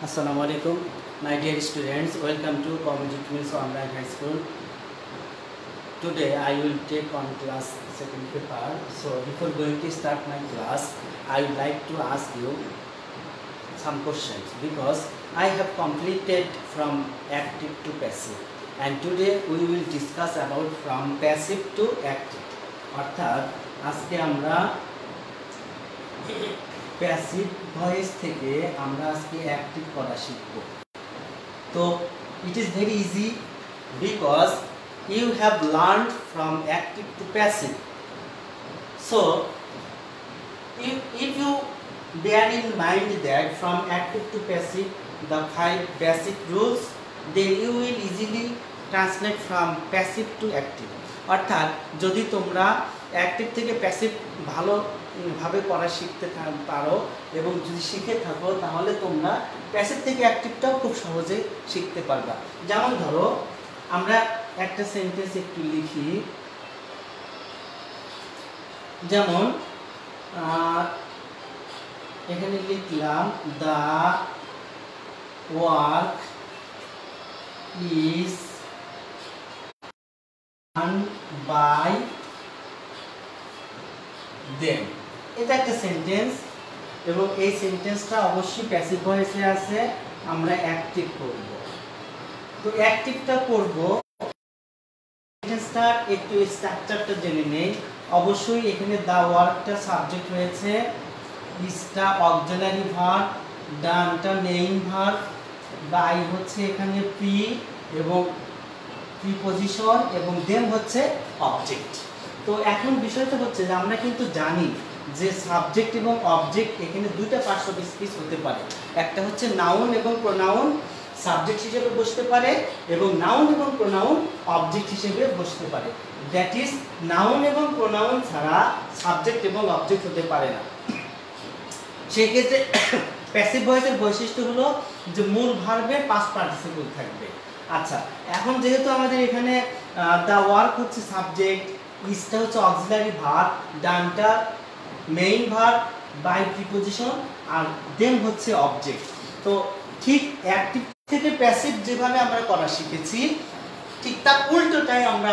Assalamualaikum, my dear students. Welcome to Comedy Twins Online High School. Today I will take on class second paper. So before going to start my class, I would like to ask you some questions because I have completed from active to passive, and today we will discuss about from passive to active. অর্থাৎ আজকে আমরা passive voice থেকে আমরা আজকে active করা শিখব। তো it is very easy because you have learned from active to passive. So if you bear in mind that from active to passive the 5 basic rules, then you will easily translate from passive to active. অর্থাৎ যদি তোমরা active থেকে passive ভালোভাবে পড়া শিখতে পারো এবং যদি শিখে থাকো তাহলে তোমরা প্যাসিভ থেকে অ্যাক্টিভটাও খুব সহজে শিখতে পারবা। যেমন ধরো আমরা একটা সেন্টেন্স একটু লিখি, যেমন এখানে লিখলাম the work is done by them। এটা একটা সেন্টেন্স এবং এই সেন্টেন্সটা অবশ্যই প্যাসিভ ভয়েসে আছে, আমরা অ্যাক্টিভ করব। তো অ্যাক্টিভটা করব, সেন্টেন্সটার একটু স্ট্রাকচারটা জেনে নেই। অবশ্যই এখানে দ্য ওয়ার্কটা সাবজেক্ট হয়েছে, ইজটা অক্সিলারি ভার্ব, ডানটা মেইন ভার্ব, বাই হচ্ছে এখানে প্রি এবং প্রিপজিশন এবং দেন হচ্ছে অবজেক্ট। তো এখন বিষয়টা হচ্ছে যে আমরা কিন্তু জানি যে সাবজেক্ট এবং অবজেক্ট এখানে দুইটা পার্টস অফ স্পিচ হতে পারে। একটা হচ্ছে নাউন এবং প্রোনাউন সাবজেক্ট হিসেবে বসতে পারে এবং নাউন এবং প্রোনাউন অবজেক্ট হিসেবে বসতে পারে। দ্যাট ইজ নাউন এবং প্রোনাউন ছাড়া সাবজেক্ট এবং অবজেক্ট হতে পারে না। সেই ক্ষেত্রে প্যাসিভ ভয়েসের বৈশিষ্ট্য হলো যে মূল ভার্বের পাস্ট পার্টিসিপল থাকবে। আচ্ছা, এখন যেহেতু আমাদের এখানে দ্য ওয়ার্ক হচ্ছে সাবজেক্ট, ইজটা হচ্ছে অক্সিলারি ভার্ব, ডানটা মেইন ভার্ব বাই প্রিপজিশন আর দেন হচ্ছে অবজেক্ট। তো ঠিক অ্যাক্টিভ থেকে প্যাসিভ যেভাবে আমরা করা শিখেছি ঠিক তার উল্টোটাই আমরা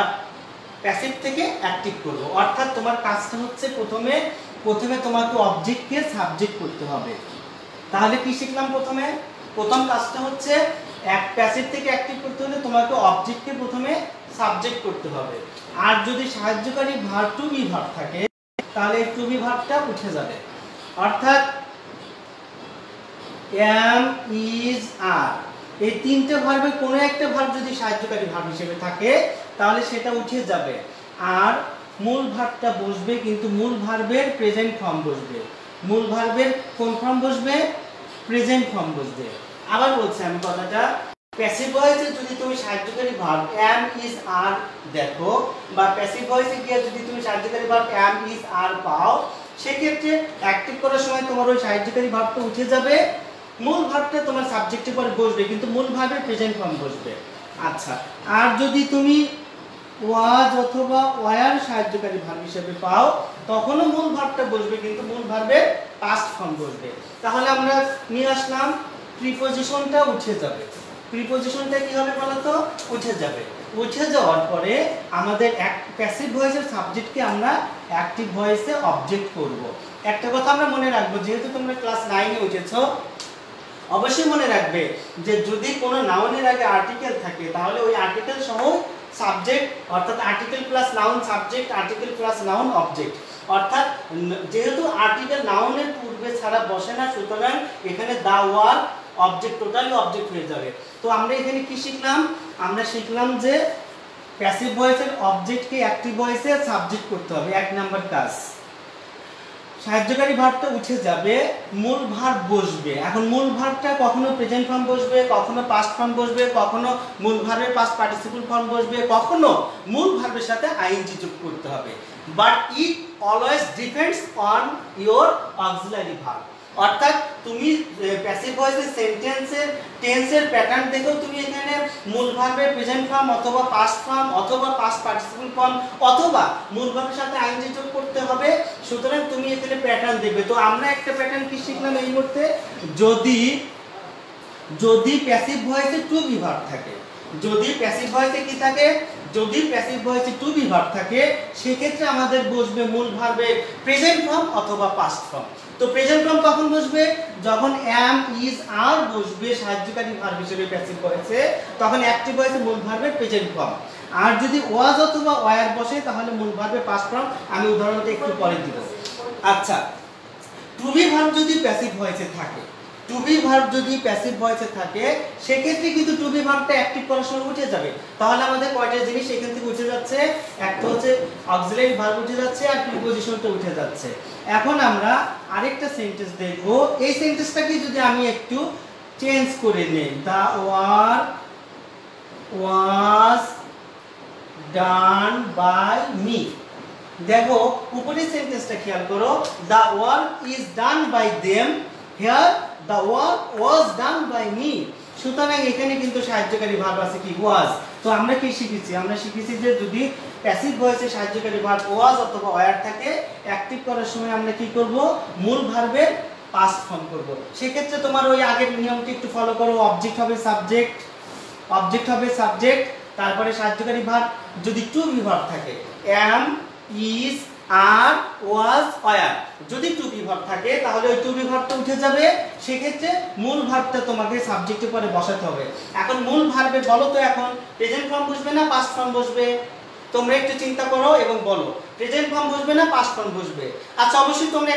প্যাসিভ থেকে অ্যাক্টিভ করব। অর্থাৎ তোমার কাজটা হচ্ছে প্রথমে তোমাকে অবজেক্টকে সাবজেক্ট করতে হবে। তাহলে কি শিখলাম? প্রথম কাজটা হচ্ছে প্যাসিভ থেকে অ্যাক্টিভ করতে হলে তোমাকে অবজেক্টকে প্রথমে সাবজেক্ট করতে হবে। আর যদি সাহায্যকারী ভার্ব টু বি ভার্ব থাকে তাহলে টু বি ভার্বটা উঠে যাবে। অর্থাৎ এম ইজ আর এই তিনটে ভার্বের কোনো একটা ভার্ব যদি সাহায্যকারী ভার্ব হিসেবে থাকে তাহলে সেটা উঠে যাবে আর মূল ভার্বটা বসবে, কিন্তু মূল ভার্বের প্রেজেন্ট ফর্ম বসবে। মূল ভার্বের কোন ফর্ম বসবে? প্রেজেন্ট ফর্ম বসবে। আবার বলছি আমি কথাটা, প্যাসিভ ভয়েসে যদি তুমি সাহায্যকারী ভার্ব am is are দেখো বা প্যাসিভ ভয়েসে গিয়ে যদি তুমি সাহায্যকারী ভার্ব am is are পাও, সেক্ষেত্রে অ্যাক্টিভ করার সময় তোমার ওই সাহায্যকারী ভার্বটা উঠে যাবে, মূল ভার্বটা তোমার সাবজেক্টের পর বসবে কিন্তু মূল ভার্বের প্রেজেন্ট ফর্ম বসবে। আচ্ছা, আর যদি তুমি ওয়াজ অথবা ওয়ার সাহায্যকারী ভার্ব হিসেবে পাও তখনও মূল ভার্বটা বসবে কিন্তু মূল ভার্বের পাস্ট ফর্ম বসবে। তাহলে আমরা নিয়ে আসলাম প্রিপজিশনটা উঠে যাবে। প্রিপজিশনটা কি হবে বলো তো? উঠে যাবে। উঠে যাওয়ার পরে আমাদের প্যাসিভ ভয়েসের সাবজেক্টকে আমরা অ্যাক্টিভ ভয়েসে অবজেক্ট করব। একটা কথা আমরা মনে রাখবো, যেহেতু তোমরা ক্লাস 9 এ উঠেছো, অবশ্যই মনে রাখবে যে যদি কোনো নাউনের আগে আর্টিকেল থাকে তাহলে ওই আর্টিকেল সহ সাবজেক্ট, অর্থাৎ article plus noun subject, article plus noun object. অর্থাৎ যেহেতু আর্টিকেল নাউনের পূর্বে ছাড়া বসে না, সুতরাং এখানে the work object totally object হয়ে যাবে। তো আমরা এখানে কি শিখলাম? আমরা শিখলাম যে প্যাসিভ ভয়েসের অবজেক্টকে অ্যাক্টিভ ভয়েসে সাবজেক্ট করতে হবে, এক নাম্বার কাজ। সাহায্যকারী ভার্বটা উঠে যাবে, মূল ভার্ব বসবে। এখন মূল ভার্বটা কখনো প্রেজেন্ট ফর্ম বসবে, কখনো পাস্ট ফর্ম বসবে, কখনো মূল ভার্বের পাস্ট পার্টিসিপল ফর্ম বসবে, কখনো মূল ভার্বের সাথে আইএনজি যোগ করতে হবে। But it always depends on your auxiliary verb. অর্থাৎ তুমি প্যাসিভ ভয়েসের সেন্টেন্সের টেন্সের প্যাটার্ন দেখেও তুমি এখানে মূল ভার্বের প্রেজেন্ট ফর্ম অথবা পাস্ট ফর্ম অথবা পাস্ট পার্টিসিপল ফর্ম অথবা মূল ভার্বের সাথে আইএনজি যোগ করতে হবে। সুতরাং তুমি এখানে প্যাটার্ন দেখবে। তো আমরা একটা প্যাটার্ন কি শিখলাম এই মুহূর্তে, যদি প্যাসিভ ভয়েসে টু বি ভার্ব থাকে, যদি প্যাসিভ ভয়েসে কি থাকে, যদি প্যাসিভ ভয়েসে টু বি ভার্ব থাকে সেক্ষেত্রে আমাদের বসবে মূল ভার্বের প্রেজেন্ট ফর্ম অথবা পাস্ট ফর্ম। তো প্রেজেন্ট ফর্ম কখন বসবে, যখন অ্যাম ইজ আর বসবে সাহায্যকারী ভার্ব হিসেবে প্যাসিভ ভয়েসে, তখন অ্যাক্টিভ ভয়েসে মূল ভার্বের প্রেজেন্ট ফর্ম। আর যদি ওয়াজ অথবা ওয়্যার বসে তাহলে মূল ভার্বের পাস্ট ফর্ম। আমি উদাহরণটা একটু পরে দিব। আচ্ছা, টু বি ভার্ব যদি প্যাসিভ ভয়েসে থাকে, টু বি ভার্ব যদি প্যাসিভ ভয়েসে থাকে সেক্ষেত্রে কিন্তু টু বি ভার্বটা অ্যাক্টিভ করার সময় উঠে যাবে। তাহলে আমাদের কয়টা জিনিস এখান থেকে উঠে যাচ্ছে, একটা হচ্ছে অক্সিলারি ভার্ব উঠে যাচ্ছে আর প্রিপজিশনটা উঠে যাচ্ছে। এখন আমরা আরেকটা সেন্টেন্স দেখব। এই সেন্টেন্সটাকে যদি আমি একটু চেঞ্জ করে নেই, the work was done by me. দেখো উপরের সেন্টেন্সটা খেয়াল করো, the work is done by them, here the work was done by me। সুতরাং এখানে কিন্তু সাহায্যকারী ভার্ব আছে কি, was। তো আমরা কি শিখেছি, আমরা শিখেছি যে যদি প্যাসিভ ভয়েসে সাহায্যকারী ভার্ব was অথবা were থাকে, অ্যাক্টিভ করার সময় আমরা কি করব, মূল ভার্বের পাস্ট ফর্ম করব। সেক্ষেত্রে তোমার ওই আগের নিয়মটি একটু ফলো করো। অবজেক্ট হবে সাবজেক্ট, অবজেক্ট হবে সাবজেক্ট, তারপরে সাহায্যকারী ভার্ব যদি টু বি ভার্ব থাকে, am, is, are, was, were. যদি টু বি ভার্ব থাকে তাহলে ওই টু বি ভার্বটা উঠে যাবে, সেক্ষেত্রে মূল ভার্বটা তোমাকে সাবজেক্টের পরে বসাতে হবে। এখন মূল ভার্বে বলো তো এখন প্রেজেন্ট ফর্ম বসবে না পাস্ট ফর্ম বসবে, তোমরা একটু চিন্তা করো এবং বলো প্রেজেন্ট ফর্ম বসবে না পাস্ট ফর্ম বসবে। আচ্ছা অবশ্যই তোমরা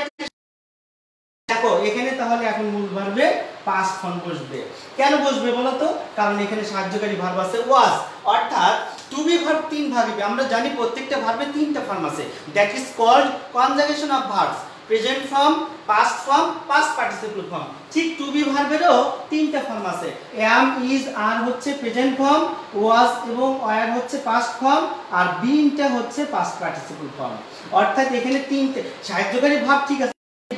দেখো এখানে তাহলে এখন মূল ভার্বে পাস্ট ফর্ম বসবে। কেন বসবে বলো তো, কারণ এখানে সাহায্যকারী ভার্ব আছে ওয়াজ, অর্থাৎ টু বি ভার্ব তিন ভাগে, আমরা জানি প্রত্যেকটা ভার্বে তিনটা ফর্ম আছে, that is called conjugation of verbs, present form, past form, past participle form. ঠিক টু বি ভার্বেরও তিনটা ফর্ম আছে, অ্যাম, ইজ, আর হচ্ছে প্রেজেন্ট ফর্ম, ওয়াজ এবং ওয়্যার হচ্ছে পাস্ট ফর্ম, আর বিনটা হচ্ছে পাস্ট পার্টিসিপল ফর্ম। অর্থাৎ এখানে তিনটে সাহায্যকারী ভার্ব, ঠিক আছে,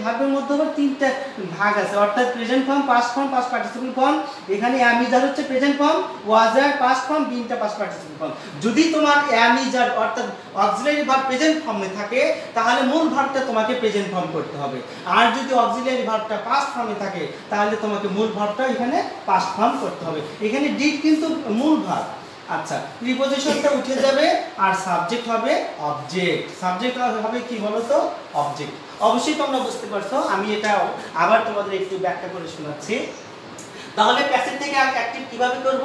ভার্বের মধ্যে আবার তিনটা ভাগ আছে, অর্থাৎ present form, past form, past participle form. এখানে অ্যাম ইজ আর হচ্ছে প্রেজেন্ট ফর্ম, ওয়াজ আর পাস্ট ফর্ম, বিনটা পাস্ট পার্টিসিপল ফর্ম। যদি তোমার অ্যাম ইজ আর অর্থাৎ অক্সিলারি ভার্ব প্রেজেন্ট ফর্মে থাকে তাহলে মূল ভার্বটা তোমাকে প্রেজেন্ট ফর্ম করতে হবে, আর যদি অক্সিলারি ভার্বটা পাস্ট ফর্মে থাকে তাহলে তোমাকে মূল ভার্বটা এখানে পাস্ট ফর্ম করতে হবে। এখানে ডিড কিন্তু মূল ভার্ব। আচ্ছা, প্রিপজিশনটা উঠে যাবে আর সাবজেক্ট হবে অবজেক্ট। সাবজেক্ট হবে কি বলো তো, অবজেক্ট। অবশ্যই তোমরা বুঝতে পারছো, আমি এটা আবার তোমাদের একটু ব্যাখ্যা করে শোনাচ্ছি। তাহলে প্যাসিভ থেকে অ্যাক্টিভ কিভাবে করব,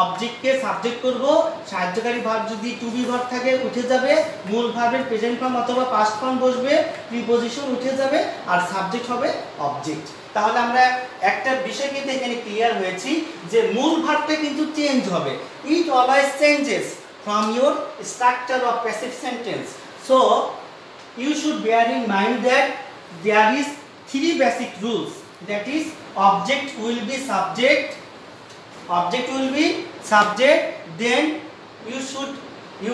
অবজেক্টকে সাবজেক্ট করব, সাহায্যকারী ভার্ব যদি টু বি ভার্ব থাকে উঠে যাবে, মূল ভার্বের প্রেজেন্ট ফর্ম অথবা পাস্ট ফর্ম বসবে, প্রিপজিশন উঠে যাবে আর সাবজেক্ট হবে অবজেক্ট। তাহলে আমরা একটা বিষয় কিন্তু এখানে ক্লিয়ার হয়েছি যে মূল ভার্বটা কিন্তু চেঞ্জ হবে, ইট always changes from your structure of passive sentence. So you should bear in mind that there is three basic rules, that is object will be subject, then you should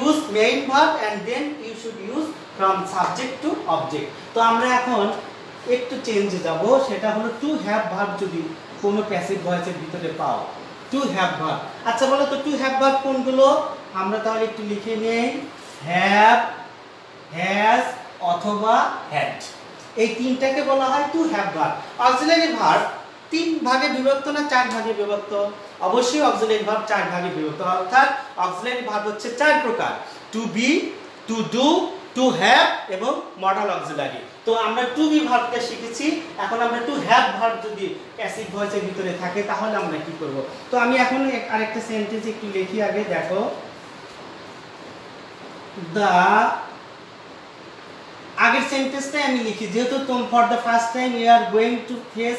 use main verb and then you should use from subject to object। তো আমরা এখন একটু চেঞ্জে যাব, সেটা হলো two have verb যদি কোনো passive ভয়েসের ভিতরে পাও, টু হ্যাভ ভার্ব। আচ্ছা বলো তো টু হ্যাভ ভার্ব কোনগুলো, আমরা তাহলে একটু লিখে নেই, হ্যাভ, হ্যাজ অথবা হ্যাড, এই তিনটাকে বলা হয় two have verb. Auxiliary verb তিন ভাগে বিভক্ত না চার ভাগে বিভক্ত, অবশ্যই অক্সিলারি ভার্ব চার ভাগে বিভক্ত, অর্থাৎ অক্সিলারি ভার্ব হচ্ছে চার প্রকার, to be, to do, to have এবং মডাল অক্সিলারি। তো আমরা টু বি ভার্বটা শিখেছি, এখন আমরা টু হ্যাভ ভার্ব যদি প্যাসিভ ভয়েসের ভিতরে থাকে তাহলে আমরা কি করব। তো আমি এখন আরেকটা সেন্টেন্স একটু লিখি আগে, দেখো দা, আগের সেন্টেন্সটাই আমি লিখি, যেহেতু for the first time you are going to face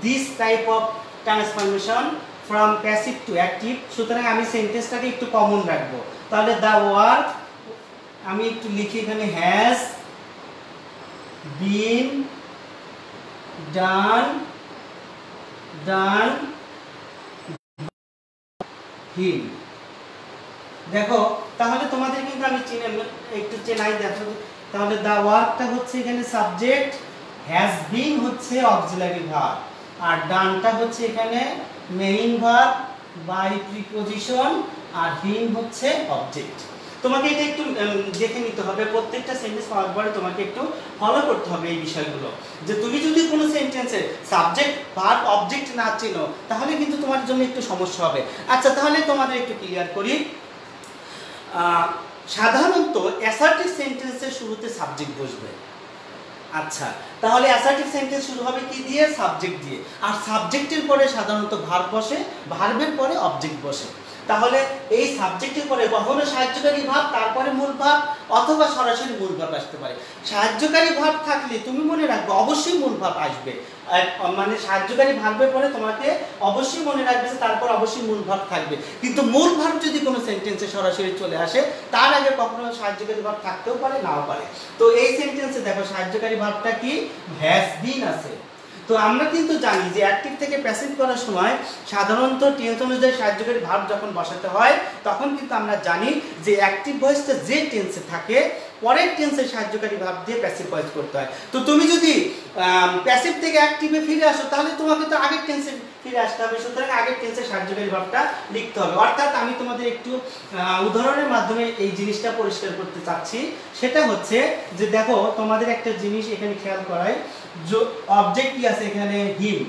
this type of transformation from passive to active, সুতরাং আমি সেন্টেন্সটাকে একটু কমন রাখবো। তাহলে দ্য ওয়ার্ক, আমি একটু লিখি এখানে, হ্যাজ বিন ডান হিম। দেখো তাহলে তোমাদের কিন্তু আমি একটু চেনাই, দেখো তাহলে দা ওয়ার্কটা হচ্ছে এখানে সাবজেক্ট, হ্যাজ বিন হচ্ছে অক্সিলারি ভার্ব, আর ডানটা হচ্ছে এখানে মেইন ভার্ব বাই প্রিপজিশন, আর হিম হচ্ছে অবজেক্ট। তোমাকে এটা একটু দেখে নিতে হবে, প্রত্যেকটা সেন্টেন্স পাওয়ার পরে তোমাকে একটু ফলো করতে হবে এই বিষয়গুলো, যে তুমি যদি কোনো সেন্টেন্সে সাবজেক্ট ভার্ব অবজেক্ট না চেনো তাহলে কিন্তু তোমার জন্য একটু সমস্যা হবে। আচ্ছা, তাহলে তোমাদের একটু ক্লিয়ার করি। সাধারণত অ্যাসার্টিভ সেন্টেন্সের শুরুতে সাবজেক্ট বসবে। আচ্ছা, তাহলে অ্যাসার্টিভ সেন্টেন্স শুরু হবে কি দিয়ে? সাবজেক্ট দিয়ে। আর সাবজেক্টের পরে সাধারণত ভার্ব বসে, ভার্বের পরে অবজেক্ট বসে। তাহলে এই সাবজেক্টের পরে কখনো সাহায্যকারী ভার্ব, তারপরে মূল ভার্ব, অথবা সরাসরি মূল ভার্ব আসতে পারে। সাহায্যকারী ভার্ব থাকলে তুমি মনে রাখবে অবশ্যই মূল ভার্ব আসবে, মানে সাহায্যকারী ভার্বের পরে তোমাকে অবশ্যই মনে রাখবে যে তারপর অবশ্যই মূল ভার্ব থাকবে। কিন্তু মূল ভার্ব যদি কোনো সেন্টেন্সে সরাসরি চলে আসে, তার আগে কখনো সাহায্যকারী ভার্ব থাকতেও পারে, নাও পারে। তো এই সেন্টেন্সে দেখো সাহায্যকারী ভার্বটা কি? হ্যাজ বিন আছে। তো আমরা কিন্তু জানি যে অ্যাক্টিভ থেকে প্যাসিভ করার সময় সাধারণত টেন্স অনুযায়ী সাহায্যকারী ভার্ব যখন বসাতে হয় তখন কিন্তু আমরা জানি যে অ্যাক্টিভ ভয়েসটা যে টেন্সে থাকে পরের টেন্সের সাহায্যকারী ভার্ব দিয়ে প্যাসিভ ভয়েস করতে হয়। তো তুমি যদি প্যাসিভ থেকে অ্যাক্টিভে ফিরে আসো তাহলে তোমাকে তো আগের টেন্সে ফিরে আসতে হবে, সুতরাং আগের টেন্সের সাহায্যকারী ভার্বটা লিখতে হবে। অর্থাৎ আমি তোমাদের একটু উদাহরণের মাধ্যমে এই জিনিসটা পরিষ্কার করতে চাচ্ছি। সেটা হচ্ছে যে দেখো তোমাদের একটা জিনিস এখানে খেয়াল করাই, অবজেক্ট কি আছে এখানে? হিম।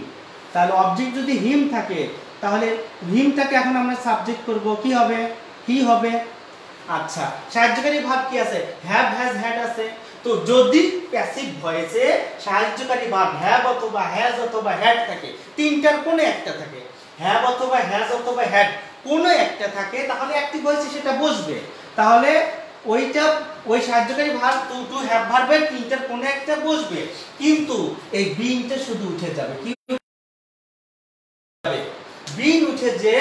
তাহলে অবজেক্ট যদি হিম থাকে তাহলে হিমটাকে এখন আমরা সাবজেক্ট করব, কি হবে? হি হবে। আচ্ছা, সাহায্যকারী ভার্ব কি আছে? হ্যাভ, হ্যাজ, হ্যাড আছে। তো যদি প্যাসিভ ভয়েসে সাহায্যকারী ভার্ব হ্যাভ অথবা হ্যাজ অথবা হ্যাড থাকে, তিনটার কোনো একটা থাকে, হ্যাভ অথবা হ্যাজ অথবা হ্যাড কোনো একটা থাকে, তাহলে অ্যাক্টিভ ভয়েসে সেটা বসবে। তাহলে ওইটা ওই সাহায্যকারী ভার্ব টু হ্যাভ ভার্বের তিনটার কোনো একটা বসবে, কিন্তু এই বিনটা শুধু উঠে যাবে। কি বিন উঠে যে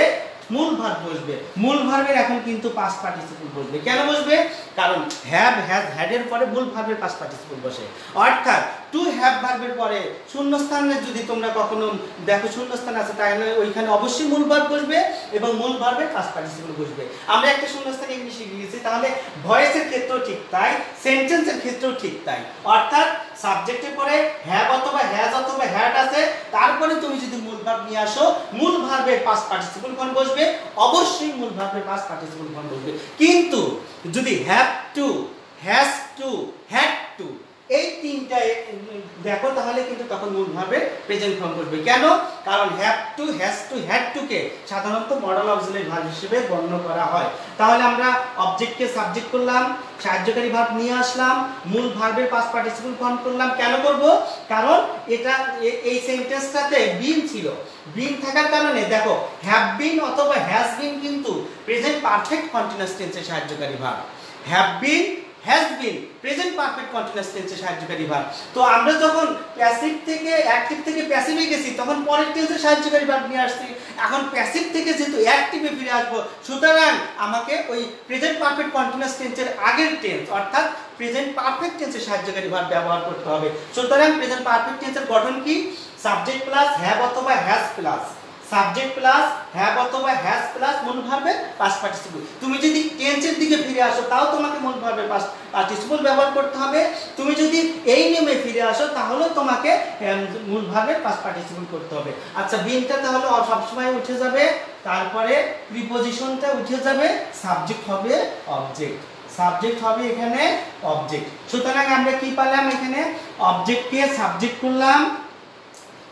মূল ভার্ব বসবে। মূল ভার্বের এখন কিন্তু পাস্ট পার্টিসিপল বসবে। কেন বসবে? কারণ হ্যাভ, হ্যাজ, হ্যাড এর পরে মূল ভার্বের পাস্ট পার্টিসিপল বসে। অর্থাৎ টু হ্যাভ ভার্বের পরে শূন্যস্থানে যদি তোমরা কখনো দেখো শূন্যস্থান আছে, তাহলে ওইখানে অবশ্যই মূল ভার্ব বসবে এবং মূল ভার্বের পাস্ট পার্টিসিপল বসবে। আমরা একটা শূন্যস্থান ইংলিশে শিখেছি, তাহলে ভয়েসের ক্ষেত্রেও ঠিক তাই, সেন্টেন্সের ক্ষেত্রেও ঠিক তাই। অর্থাৎ সাবজেক্টের পরে হ্যাভ অথবা হ্যাজ অথবা হ্যাড আছে, তারপরে তুমি যদি মূল ভার্ব নিয়ে আসো, মূল ভার্বের পাস্ট পার্টিসিপল ফর্ম বসবে, অবশ্যই মূল ভার্বের পাস্ট পার্টিসিপল ফর্ম বসবে। কিন্তু যদি have to, has to, had two এই তিনটায় দেখো তাহলে কিন্তু তখন মূল ভার্বের প্রেজেন্ট ফর্ম বসবে। কেন? কারণ have to, has to, had to কে সাধারণত মডেল অক্সিলারি ভার্ব হিসেবে গণ্য করা হয়। তাহলে আমরা অবজেক্টকে সাবজেক্ট করলাম, সাহায্যকারী ভার্ব নিয়ে আসলাম, মূল ভার্বের পাস্ট পার্টিসিপল ফর্ম করলাম। কেন করব? কারণ এটা এই সেন্টেন্সটাতে বিন ছিল। বিন থাকার কারণে দেখো হ্যাভ বিন অথবা হ্যাজ বিন কিন্তু প্রেজেন্ট পারফেক্ট কন্টিনিউয়াস টেন্সের সাহায্যকারী verb. Have been, has been present perfect continuous টেন্সের সাহায্যকারী ভার্ব। তো আমরা যখন প্যাসিভ থেকে অ্যাক্টিভ থেকে প্যাসিভে গেছি তখন পরের টেন্সের সাহায্যকারী ভার্ব নিয়ে আসছি। এখন প্যাসিভ থেকে যেহেতু অ্যাক্টিভে ফিরে আসবো, সুতরাং আমাকে ওই প্রেজেন্ট পারফেক্ট কন্টিনিউয়াস টেন্সের আগের টেন্স অর্থাৎ প্রেজেন্ট পারফেক্ট টেন্সের সাহায্যকারী ভার্ব ব্যবহার করতে হবে। সুতরাং প্রেজেন্ট পারফেক্ট টেন্সের গঠন কি? সাবজেক্ট প্লাস হ্যাভ অথবা has plus subject plus have অথবা হ্যাজ প্লাস মূল ভার্বের পাস্ট পার্টিসিপল। তুমি যদি টেন্সের দিকে ফিরে আসো তাও তোমাকে মূল ভার্বের পাস্ট পার্টিসিপল ব্যবহার করতে হবে। তুমি যদি এই নিয়মে ফিরে আসো তাহলে তোমাকে মূল ভার্বের পাস্ট পার্টিসিপল করতে হবে। আচ্ছা, বিনটা তাহলে সবসময় উঠে যাবে, তারপরে প্রিপজিশনটা উঠে যাবে, সাবজেক্ট হবে অবজেক্ট, সাবজেক্ট হবে এখানে অবজেক্ট। সুতরাং আমরা কি পেলাম? এখানে অবজেক্টকে সাবজেক্ট করলাম,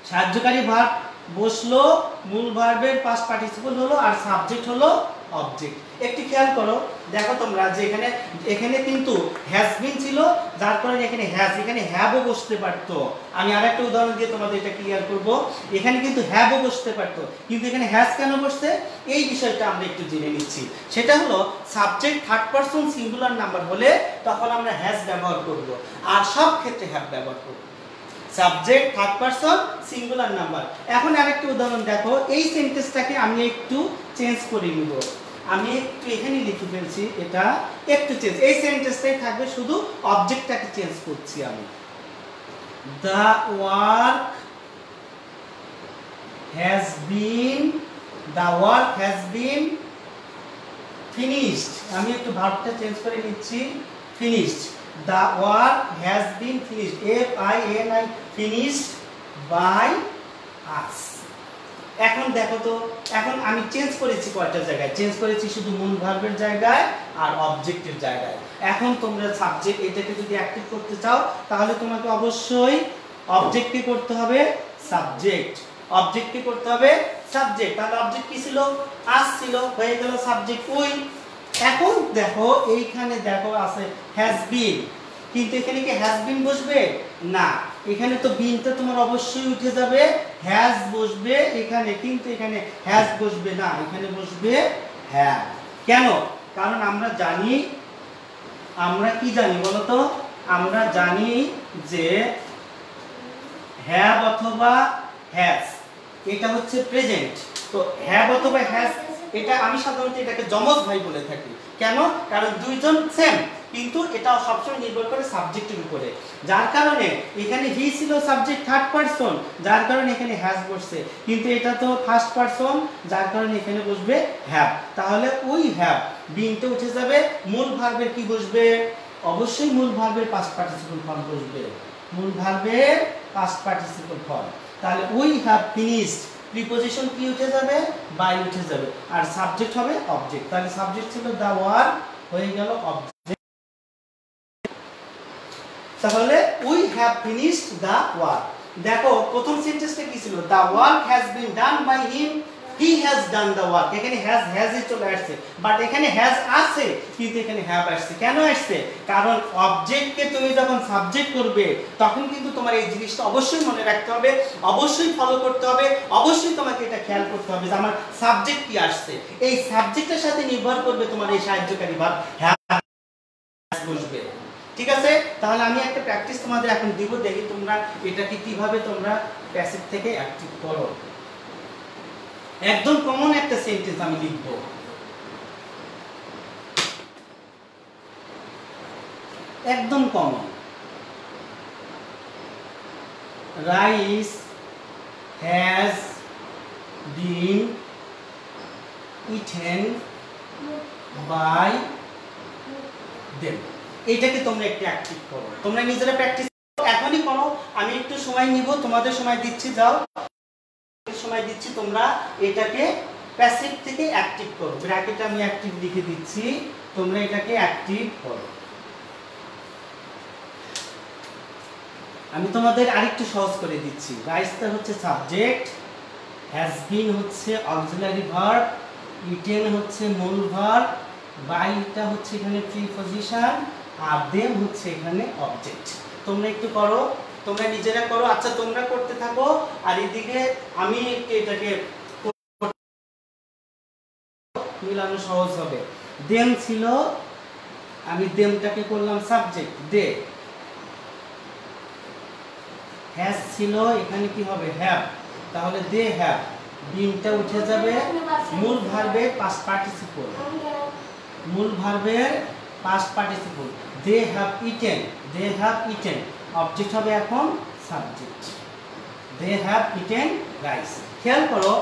সাহায্যকারী ভার্ব বসলো, মূল ভার্বের পাস্ট পার্টিসিপল হলো, আর সাবজেক্ট হলো অবজেক্ট। একটু খেয়াল করো, দেখো তোমরা যে এখানে কিন্তু হ্যাজ বিন ছিল, যার কারণে এখানে হ্যাজ, এখানে হ্যাভও বসতে পারতো। আমি আরেকটা উদাহরণ দিয়ে তোমাদের এটা ক্লিয়ার করব। এখানে কিন্তু হ্যাভও বসতে পারতো, কিন্তু এখানে হ্যাজ কেন বসছে এই বিষয়টা আমরা একটু জেনে নিচ্ছি। সেটা হলো subject third person singular number হলে তখন আমরা হ্যাজ ব্যবহার করব, আর সব ক্ষেত্রে হ্যাভ ব্যবহার করব। Subject third person singular number. এখন আরেকটা উদাহরণ দেখো, এই সেন্টেন্সটাকে আমি একটু চেঞ্জ করে নিব। আমি একটু এখানে লিখে ফেলছি, এটা একটু চেঞ্জ, এই সেন্টেন্সটাই থাকবে, শুধু অবজেক্টটাকে চেঞ্জ করছি আমি। The work has been finished. আমি একটু ভার্বটা চেঞ্জ করে নিচ্ছি, finished. The work has been finished, F-I-N-I, finished by us. এখন দেখো তো, এখন আমি চেঞ্জ করেছি কয়টা জায়গায়, চেঞ্জ করেছি শুধু মূল ভার্বের জায়গায় আর অবজেক্টের জায়গায়। এখন তোমরা সাবজেক্ট এটাকে যদি অ্যাক্টিভ করতে চাও তাহলে তোমাকে অবশ্যই অবজেক্টকে করতে হবে সাবজেক্ট, অবজেক্টকে করতে হবে সাবজেক্ট। তাহলে অবজেক্ট কি ছিল? আস ছিল, হয়ে গেল সাবজেক্ট উই। এখন দেখো এইখানে দেখো আছে হ্যাজ বিন, কিন্তু এখানে কি হ্যাজ বিন বসবে? না, এখানে তো বিনটা তোমার অবশ্যই উঠে যাবে, হ্যাজ বসবে এখানে, কিন্তু এখানে হ্যাজ বসবে না, এখানে বসবে হ্যাভ। কেন? কারণ আমরা জানি, আমরা কি জানি বলো তো? আমরা জানি যে হ্যাভ অথবা হ্যাজ এটা হচ্ছে প্রেজেন্ট। তো হ্যাভ অথবা হ্যাজ এটা আমি সাধারণত এটাকে যমজ ভাই বলে থাকি। কেন? কারণ দুইজন সেম, কিন্তু এটা সবসময় নির্ভর করে সাবজেক্টের উপরে। যার কারণে এখানে হি ছিল সাবজেক্ট থার্ড পারসন, যার কারণে এখানে হ্যাজ বসছে, কিন্তু এটা তো ফার্স্ট পারসন, যার কারণে এখানে বসবে হ্যাভ। তাহলে উই হ্যাভ, বিনটা উঠে যাবে, মূল ভার্বের কি বসবে? অবশ্যই মূল ভার্বের পাস্ট পার্টিসিপল ফর্ম বসবে, মূল ভার্বের পাস্ট পার্টিসিপল ফর্ম। তাহলে উই হ্যাভ ফিনিশড, প্রিপজিশন কি উঠে যাবে? বাই উঠে যাবে, আর সাবজেক্ট হবে অবজেক্ট। তাহলে সাবজেক্ট ছিল দা ওয়ার্ক, হয়ে গেল অবজেক্ট। তাহলে we have finished the work. দেখো প্রথম সেন্টেন্সটা কি ছিল? The work has been done by him, he has done the work. এখানে হ্যাজ চলে আসছে, বাট এখানে হ্যাজ আছে, কিন্তু এখানে হ্যাভ আসছে। কেন আসছে? কারণ অবজেক্টকে তুমি যখন সাবজেক্ট করবে তখন কিন্তু তোমার এই জিনিসটা অবশ্যই মনে রাখতে হবে, অবশ্যই ফলো করতে হবে, অবশ্যই তোমাকে এটা খেয়াল করতে হবে যে আমার সাবজেক্ট কি আসছে। এই সাবজেক্টের সাথে নির্ভর করবে তোমার এই সাহায্যকারী ভাব হ্যাভ বসবে। ঠিক আছে? তাহলে আমি একটা প্র্যাকটিস তোমাদের এখন দিব, দেখি তোমরা এটাকে কিভাবে তোমরা প্যাসিভ থেকে অ্যাক্টিভ করো। একদম কমন একটা সেন্টেন্স আমি লিখব। একদম কমন। Rice has been eaten by them. এইটাকে তোমরা একটু অ্যাক্টিভ করো, তোমরা নিজেরা প্র্যাকটিস এখনই করো। আমি একটু সময় নিব, তোমাদের সময় দিচ্ছি, যাও সময় দিচ্ছি, তোমরা এটাকে প্যাসিভ থেকে অ্যাক্টিভ করো। ব্র্যাকেটে আমি অ্যাক্টিভ লিখে দিচ্ছি, তোমরা এটাকে অ্যাক্টিভ করো। আমি তোমাদের আরেকটু সহজ করে দিচ্ছি। রাইসটা হচ্ছে সাবজেক্ট, হ্যাজ বিন হচ্ছে অক্সিলারি ভার্ব, ইটেন হচ্ছে মূল ভার্ব, বাইটা হচ্ছে এখানে প্রিপজিশন, আর দেম হচ্ছে এখানে অবজেক্ট। তোমরা একটু করো, তোমরা নিজেরা করো। আচ্ছা তোমরা করতে থাকো, আর এদিকে আমি একটু এটাকে মিলানো সহজ হবে। দেম ছিল, আমি দেমটাকে করলাম সাবজেক্ট, দে। হ্যাজ ছিল, এখানে কি হবে? হ্যাভ। তাহলে দে হ্যাভ, বিনটা উঠে যাবে, মূল ভার্বের পাস্ট পার্টিসিপল, মূল ভার্বের past participle. They have eaten, they have eaten, object হবে এখন subject. They have eaten rice. খেয়াল করো,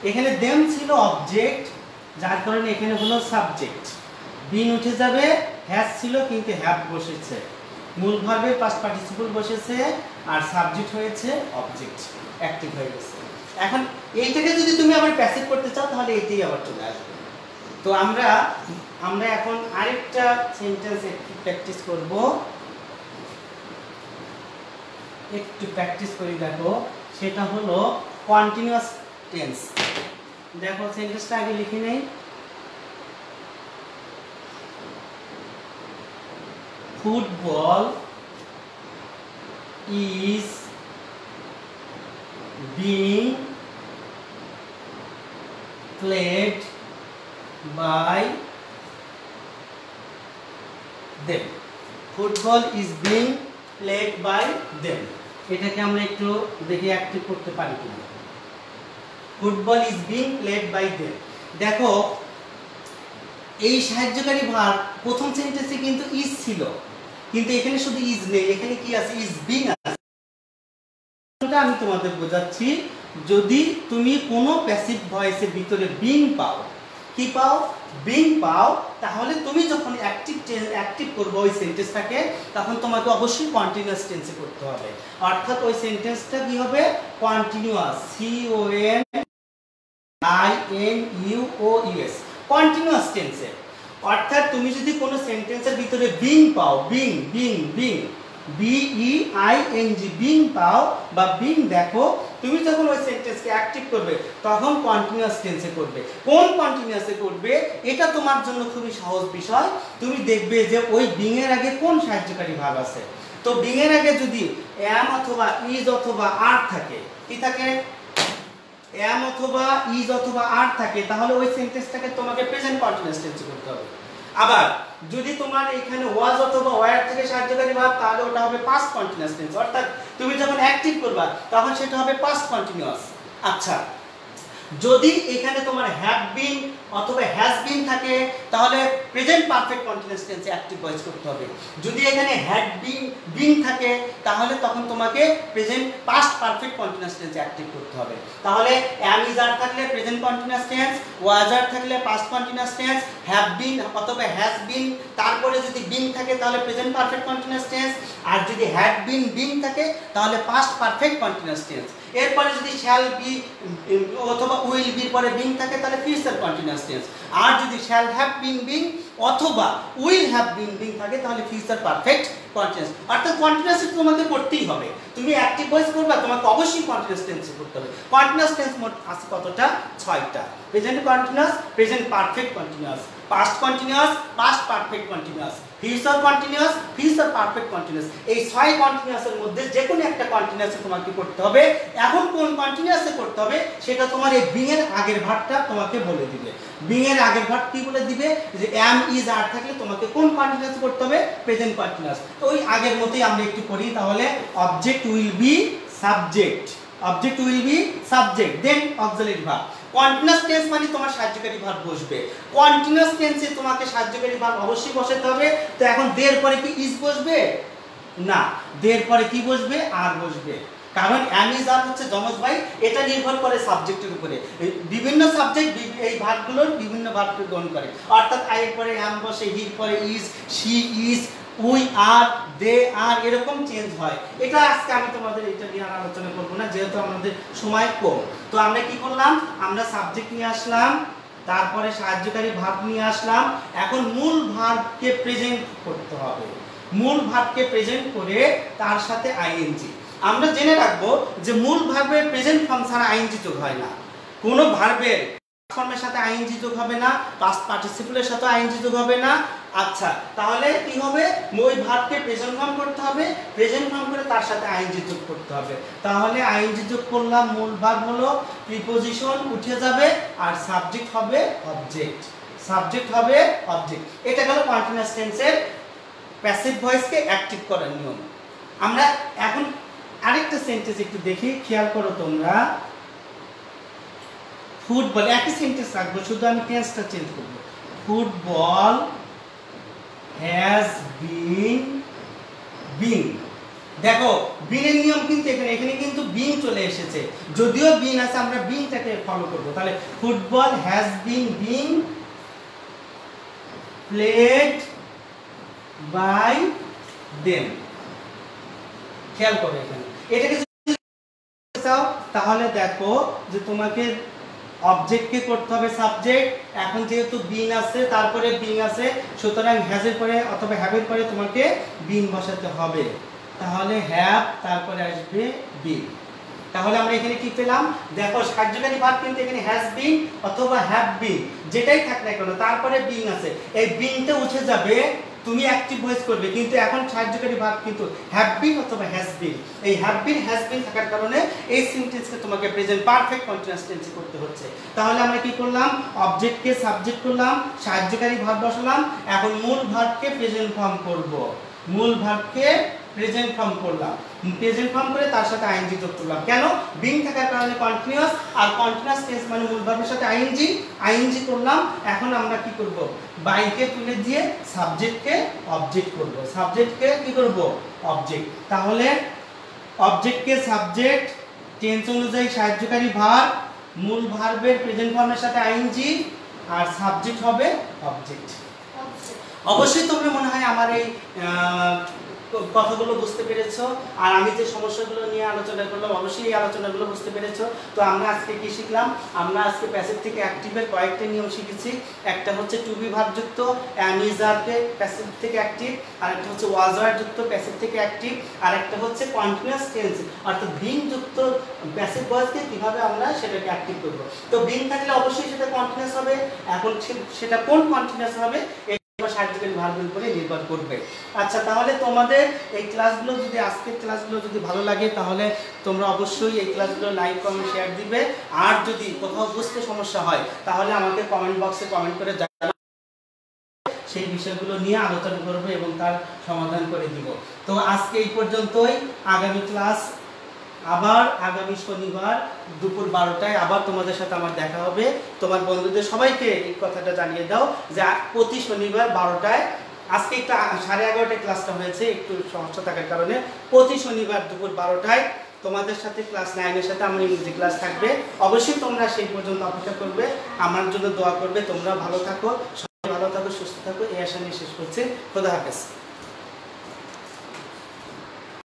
এখানে দেম ছিল অবজেক্ট, যার কারণে এখানে হলো সাবজেক্ট। বিন উঠে যাবে, হ্যাজ ছিল কিন্তু হ্যাভ বসেছে, মূল ভার্বের পাস্ট পার্টিসিপল বসেছে, আর সাবজেক্ট হয়েছে অবজেক্ট, অ্যাক্টিভ হয়ে গেছে। এখন এইটাকে যদি তুমি আবার প্যাসিভ করতে চাও তাহলে এটাই আবার চলে আসবে। তো আমরা এখন আরেকটা সেন্টেন্স একটু প্র্যাকটিস করব, একটু প্র্যাকটিস করি। দেখো সেটা হলো কন্টিনিউয়াস টেন্স। দেখো সেন্টেন্সটা আগে লিখে নেই। Football is being played by them. Football is being played by them. এটাকে আমরা একটু দেখে অ্যাক্টিভ করতে পারি কিনা। Football is being played by them. দেখো এই সাহায্যকারী ভার্ব প্রথম সেন্টেন্সে কিন্তু ইজ ছিল, কিন্তু এখানে শুধু ইজ নেই, এখানে কি আছে? ইজ বিং আছে। আমি তোমাদের বোঝাচ্ছি, যদি তুমি কোনো প্যাসিভ ভয়েসের ভিতরে বিং পাও, কি পাও? বিং পাও, তাহলে তুমি যখন অ্যাক্টিভ করবে ওই সেন্টেন্সটাকে, তখন তোমাকে অবশ্যই কন্টিনিউয়াস টেন্সে করতে হবে। অর্থাৎ ওই সেন্টেন্সটা কি হবে? কন্টিনিউয়াস, CON INUOUS কন্টিনিউয়াস টেন্সে। অর্থাৎ তুমি যদি কোনো সেন্টেন্সের ভিতরে বিং পাও, বিং BEING বিং পাও বা বিং দেখো, তুমি যখন ওই সেন্টেন্সকে অ্যাক্টিভ করবে তখন কন্টিনিউয়াস টেন্সে করবে। কোন কন্টিনিউয়াসে করবে এটা তোমার জন্য খুবই সহজ বিষয়। তুমি দেখবে যে ওই বিং এর আগে কোন সাহায্যকারী ভাব আছে। তো বিং এর আগে যদি am অথবা is অথবা are থাকে, কি থাকে, am অথবা is অথবা are থাকে, তাহলে ওই সেন্টেন্সটাকে তোমাকে প্রেজেন্ট কন্টিনিউয়াস টেন্সে করতে হবে। আবার যদি তোমার এখানে was অথবা were থেকে সাহায্যকারী ভাব, তাহলে ওটা হবে পাস্ট কন্টিনিউয়াস টেন্স। অর্থাৎ তুমি যখন অ্যাক্টিভ করবা তখন সেটা হবে পাস্ট কন্টিনিউয়াস। আচ্ছা, যদি এখানে তোমার হ্যাভ বিন অথবা হ্যাজ বিন থাকে তাহলে প্রেজেন্ট পারফেক্ট কন্টিনিউয়াস টেন্সে অ্যাক্টিভ ভয়েস করতে হবে। যদি এখানে হ্যাড বিন থাকে তাহলে তখন তোমাকে প্রেজেন্ট পাস্ট পারফেক্ট কন্টিনিউয়াস টেন্সে অ্যাক্টিভ করতে হবে। তাহলে am is are থাকলে present continuous tense, was are থাকলে past continuous tense, have been অথবা হ্যাজ বিন তারপরে যদি বিন থাকে তাহলে প্রেজেন্ট পারফেক্ট কন্টিনিউয়াস টেন্স, আর যদি হ্যাড বিন থাকে তাহলে পাস্ট পারফেক্ট কন্টিনিউয়াস টেন্স। এরপরে যদি শ্যাল বি অথবা উইল বি পরে বিং থাকে তাহলে ফিউচার কন্টিনিউয়াস টেন্স। আর যদি শ্যাল হ্যাভ বিং অথবা উইল হ্যাভ বিং থাকে তাহলে ফিউচার পারফেক্ট কন্টিনিউয়াস। অর্থাৎ কন্টিনিউয়াস তোমাকে করতেই হবে। তুমি অ্যাক্টিভ ভয়েস করবে, তোমাকে অবশ্যই কন্টিনিউয়াস টেন্সে করতে হবে। কন্টিনিউয়াস টেন্স মোট আছে কতটা? 6টা। Present continuous, present perfect continuous, past continuous, past perfect continuous, future continuous, future perfect continuous. এই 6 কন্টিনিউয়াসের মধ্যে যে কোনো একটা কন্টিনিউয়াসে তোমাকে করতে হবে। এখন কোন কন্টিনিউয়াসে করতে হবে সেটা তোমার এই বিং এর আগের ভার্বটা তোমাকে বলে দিবে। বিং এর আগের ভার্ব কি বলে দিবে, যে am is are থাকলে তোমাকে কোন কন্টিনিউয়াসে করতে হবে, প্রেজেন্ট কন্টিনিউয়াস। তো ওই আগের মতোই আমরা একটু করি। তাহলে object will be subject, object will be subject, then auxiliary verb. Continuous tense মানে তোমার সাহায্যকারী ভার্ব বসবে। কন্টিনিউয়াস টেন্সে তোমাকে সাহায্যকারী ভার্ব অবশ্যই বসাতে হবে। তো এখন দের পরে কি ইজ বসবে? না, দের পরে কি বসবে? আর বসবে। কারণ am is are হচ্ছে যমজ ভাই, এটা নির্ভর করে সাবজেক্টের উপরে। বিভিন্ন সাবজেক্ট এই ভার্বগুলোর বিভিন্ন ভার্বকে গ্রহণ করে। অর্থাৎ আই এর পরে am বসে, হি এর পরে is, she is, we are, they are, এরকম চেঞ্জ হয়। এটা আজকে আমি তোমাদের এটা নিয়ে আলোচনা করব না, যেহেতু আমাদের সময় কম। তো আমরা কি করলাম, আমরা সাবজেক্ট নিয়ে আসলাম, তারপরে সাহায্যকারী ভার্ব নিয়ে আসলাম। এখন মূল ভার্বকে প্রেজেন্ট করতে হবে। মূল ভার্বকে প্রেজেন্ট করে তার সাথে আইএনজি। আমরা জেনে রাখবো যে মূল ভার্বের প্রেজেন্ট ফর্ম ছাড়া আইএনজি যোগ হয় না। কোনো ভার্বের ফর্মের সাথে আইএনজি যোগ হবে না, পাস্ট পার্টিসিপলের সাথে আইএনজি যোগ হবে না। আচ্ছা, তাহলে কি হবে, ওই ভার্বকে প্রেজেন্ট ফর্ম করতে হবে, প্রেজেন্ট ফর্ম করে তার সাথে আইএনজি যোগ করতে হবে। তাহলে আইএনজি যোগ করলাম, মূল ভার্ব হলো, প্রিপজিশন উঠে যাবে আর সাবজেক্ট হবে অবজেক্ট, সাবজেক্ট হবে অবজেক্ট। এটা গেল কন্টিনিউয়াস টেন্সের প্যাসিভ ভয়েসকে অ্যাক্টিভ করার নিয়ম। আমরা এখন আরেকটা সেন্টেন্স একটু দেখি, খেয়াল করো তোমরা। ফুটবল, একই সেন্টেন্স রাখবো, শুধু আমি টেন্সটা চেঞ্জ করব। Football has been being. দেখো বিনের নিয়ম কিন্তু এখানে কিন্তু বিং চলে এসেছে, যদিও বিন আছে আমরা বিংটাকে ফলো করব। তাহলে football has been being played by them. খেয়াল করো এখানে এটাকে চাও তাহলে দেখো যে তোমাকে অবজেক্টকে করতে হবে সাবজেক্ট। এখন যেহেতু বিন আছে, তারপরে বিং আছে, সুতরাং হ্যাজের পরে অথবা হ্যাভের পরে তোমাকে বিন বসাতে হবে। তাহলে হ্যাভ, তারপরে আসবে বিন। তাহলে আমরা এখানে কি পেলাম, দেখো কার্যকারী ভার্ব কিন্তু এখানে হ্যাজ বিন অথবা হ্যাভ বিন, যেটাই থাক না কেন তারপরে বিং আছে। এই বিনটা উঠে যাবে, তুমি অ্যাক্টিভ ভয়েস করবে, কিন্তু এখন সাহায্যকারী ভার্ব কিন্তু হ্যাভ বিন অথবা হ্যাজ বিন। এই হ্যাভ বিন হ্যাজ বিন থাকার কারণে এই সেন্টেন্সকে তোমাকে প্রেজেন্ট পারফেক্ট কন্টিনিউয়াস টেন্সে করতে হচ্ছে। তাহলে আমরা কি করলাম, অবজেক্টকে সাবজেক্ট করলাম, সাহায্যকারী ভার্ব বসালাম। এখন মূল ভার্বকে প্রেজেন্ট ফর্ম করব, মূল ভার্বকে প্রেজেন্ট ফর্ম করলাম, প্রেজেন্ট ফর্ম করে তার সাথে আইএনজি যোগ করলাম। কেন, বিং থাকার কারণে কন্টিনিউয়াস, আর কন্টিনিউয়াস টেন্স মানে মূল ভার্বের সাথে আইএনজি করলাম। এখন আমরা কি করব, বাইকে তুলে দিয়ে সাবজেক্টকে অবজেক্ট করব, সাবজেক্টকে কি করব, অবজেক্ট। তাহলে অবজেক্টকে সাবজেক্ট, টেন্স অনুযায়ী সাহায্যকারী ভার্ব, মূল ভার্বের প্রেজেন্ট ফর্মের সাথে আইএনজি, আর সাবজেক্ট হবে অবজেক্ট। অবশ্যই তোমরা মনে হয় আমার এই কথাগুলো বুঝতে পেরেছো, আর আমি যে সমস্যাগুলো নিয়ে আলোচনা করলাম অবশ্যই এই আলোচনাগুলো বুঝতে পেরেছো। তো আমরা আজকে কি শিখলাম? আমরা আজকে প্যাসিভ থেকে অ্যাক্টিভের কয়েকটা নিয়ম শিখেছি। একটা হচ্ছে টু বি ভার্বযুক্ত অ্যাম ইজ আরকে প্যাসিভ থেকে অ্যাক্টিভ, আর একটা হচ্ছে ওয়াজ ওয়ার যুক্ত প্যাসিভ থেকে অ্যাক্টিভ, আর একটা হচ্ছে কন্টিনিউয়াস টেন্স অর্থাৎ বিং যুক্ত প্যাসিভ ভয়েসকে কিভাবে আমরা সেটাকে অ্যাক্টিভ করব। তো বিং থাকলে অবশ্যই সেটা কন্টিনিউয়াস হবে। এখন সেটা কোন কন্টিনিউয়াস হবে সাহায্যকারী ভার্বের উপরে নির্ভর করবে। আচ্ছা, তাহলে তোমাদের এই ক্লাসগুলো যদি আজকের ক্লাসগুলো যদি ভালো লাগে তাহলে তোমরা অবশ্যই এই ক্লাসগুলো লাইক কমেন্ট শেয়ার দিবে। আর যদি কোথাও বুঝতে সমস্যা হয় তাহলে আমাকে কমেন্ট বক্সে কমেন্ট করে জানাবে, সেই বিষয়গুলো নিয়ে আলোচনা করবে এবং তার সমাধান করে দিব। তো আজকে এই পর্যন্তই। আগামী ক্লাস আবার আগামী শনিবার দুপুর 12টায় আবার তোমাদের সাথে আমার দেখা হবে। তোমার বন্ধুদের সবাইকে এই কথাটা জানিয়ে দাও যে প্রতি শনিবার 12টায়, আজকে একটু 11:30টায় ক্লাসটা হয়েছে একটু সমস্যা থাকার কারণে, প্রতি শনিবার দুপুর 12টায় তোমাদের সাথে ক্লাস 9-এর সাথে আমার ইংরেজি ক্লাস থাকবে। অবশ্যই তোমরা সেই পর্যন্ত অপেক্ষা করবে, আমার জন্য দোয়া করবে। তোমরা ভালো থাকো, সবাই ভালো থাকো, সুস্থ থাকো, এই আশা নিয়ে শেষ করছি। খোদা হাফেজ।